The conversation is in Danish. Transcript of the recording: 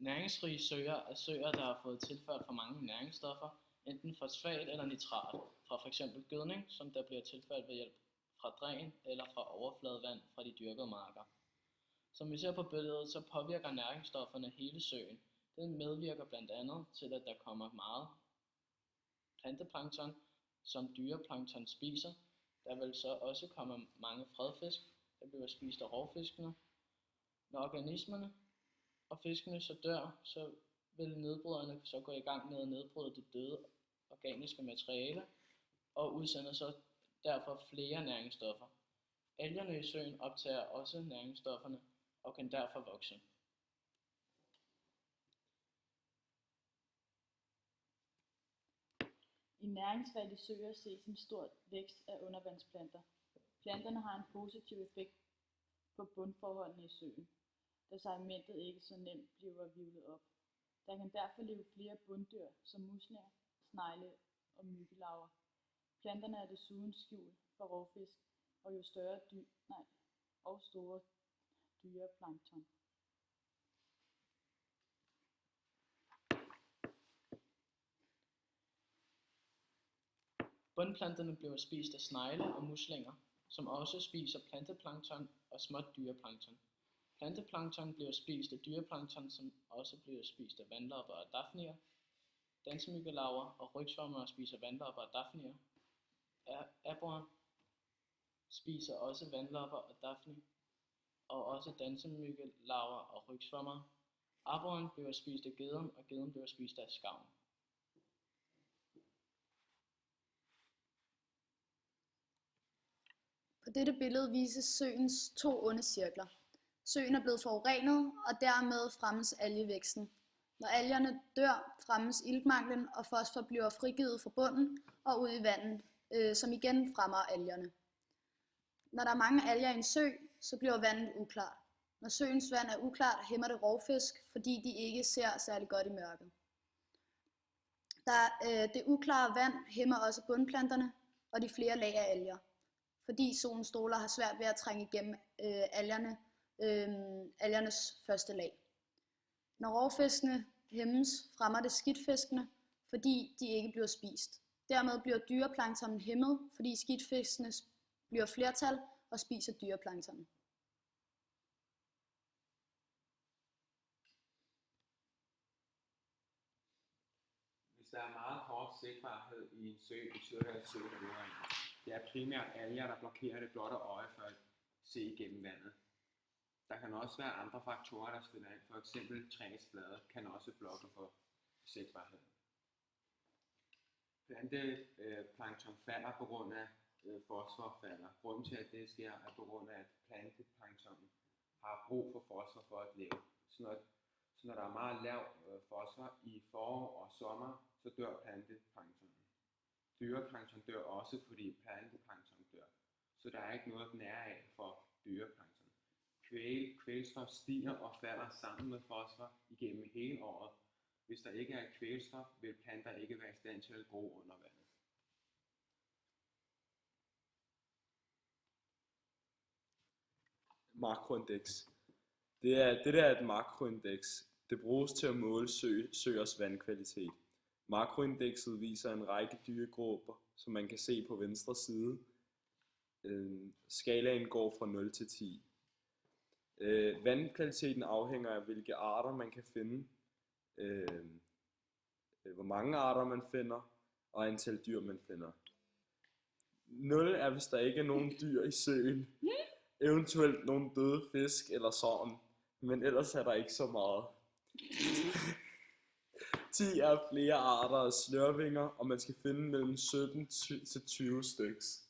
Næringsrige søer er søer, der har fået tilført for mange næringsstoffer, enten fosfat eller nitrat, fra f.eks. gødning, som der bliver tilført ved hjælp fra dræn eller fra overfladevand fra de dyrkede marker. Som vi ser på billedet, så påvirker næringsstofferne hele søen. Det medvirker blandt andet til, at der kommer meget planteplankton, som dyreplankton spiser. Der vil så også komme mange fredfisk, der bliver spist af rovfiskene. Når organismerne og fiskene så dør, så vil nedbryderne så gå i gang med at nedbryde det døde organiske materiale og udsender så derfor flere næringsstoffer. Algerne i søen optager også næringsstofferne og kan derfor vokse. I næringsfattige søer ses en stor vækst af undervandsplanter. Planterne har en positiv effekt på bundforholdene i søen, da sedimentet ikke så nemt bliver hvirvlet op. Der kan derfor leve flere bunddyr som muslinger, snegle og myggelarver. Planterne er desuden skjult for rovfisk og store dyreplankton. Bundplanterne bliver spist af snegle og muslinger, som også spiser planteplankton og småt dyreplankton. Planteplankton bliver spist af dyreplankton, som også bliver spist af vandlopper og dafnier. Dansemyggelarver og rygsvømmere spiser vandlopper og dafnier. Aborren spiser også vandlopper og dafni, og også dansemyggelarver og rygsvømmere. Aborren bliver spist af geden, og geden bliver spist af skarven. På dette billede vises søens to onde cirkler. Søen er blevet forurenet, og dermed fremmes algevæksten. Når algerne dør, fremmes iltmanglen, og fosfor bliver frigivet fra bunden og ud i vandet, som igen fremmer algerne. Når der er mange alger i en sø, så bliver vandet uklart. Når søens vand er uklart, hæmmer det rovfisk, fordi de ikke ser særlig godt i mørket. Det uklare vand hæmmer også bundplanterne og de flere lag af alger, fordi solens stråler har svært ved at trænge igennem algernes første lag. Når rovfiskene hæmmes, fremmer det skidtfiskene, fordi de ikke bliver spist. Dermed bliver dyreplanktonen hæmmet, fordi skidtfiskene bliver flertal og spiser dyreplanktonen. Hvis der er meget kort sigtbarhed i en sø, betyder det, at søen er uren. Det er primært alger, der blokerer det blotte øje for at se igennem vandet. Der kan også være andre faktorer, der spiller ind. For eksempel træsblade kan også blokke for sigtbarheden. Planteplankton falder på grund af fosforfalder. Grunden til, at det sker, er på grund af, at planteplanktonen har brug for fosfor for at leve. Så når der er meget lav fosfor i forår og sommer, så dør planteplanktonen. Dyreplankton dør også, fordi planteplankton dør. Så der er ikke noget at nære af for dyreplankton. Kvælstof stiger og falder sammen med fosfor igennem hele året. Hvis der ikke er kvælstof, vil planter ikke være i stand til at gro under vandet. Makroindeks. Det der er et makroindeks. Det bruges til at måle søers vandkvalitet. Makroindekset viser en række dyregrupper, som man kan se på venstre side. Skalaen går fra 0 til 10. Vandkvaliteten afhænger af, hvilke arter man kan finde, hvor mange arter man finder, og antal dyr man finder. 0 er, hvis der ikke er nogen dyr i søen, eventuelt nogle døde fisk eller sådan, men ellers er der ikke så meget. 10 er flere arter af slørvinger, og man skal finde mellem 17 til 20 styks.